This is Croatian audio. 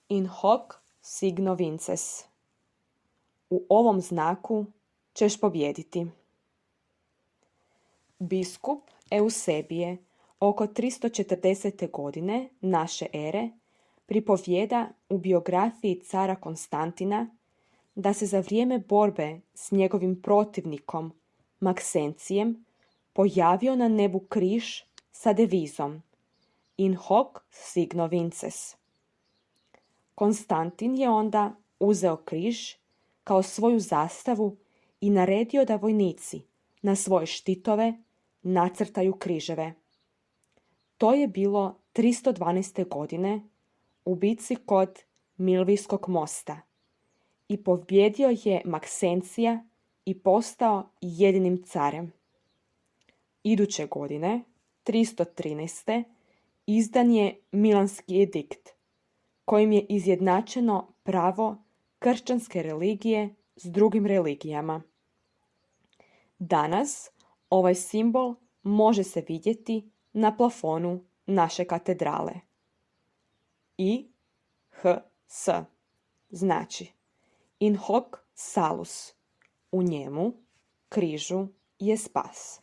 In hoc signo vinces. U ovom znaku ćeš pobijediti. Biskup Eusebije oko 340. godine naše ere pripovijeda u biografiji cara Konstantina da se za vrijeme borbe s njegovim protivnikom Maksencijem pojavio na nebu križ sa devizom In hoc signo vinces. Konstantin je onda uzeo križ kao svoju zastavu i naredio da vojnici na svoje štitove nacrtaju križeve. To je bilo 312. godine u bitci kod Milvijskog mosta i pobjedio je Maksencija i postao jedinim carem. Iduće godine, 313. izdan je Milanski edikt, kojim je izjednačeno pravo kršćanske religije s drugim religijama. Danas ovaj simbol može se vidjeti na plafonu naše katedrale. IHS znači In hoc salus, u njemu, križu, je spas.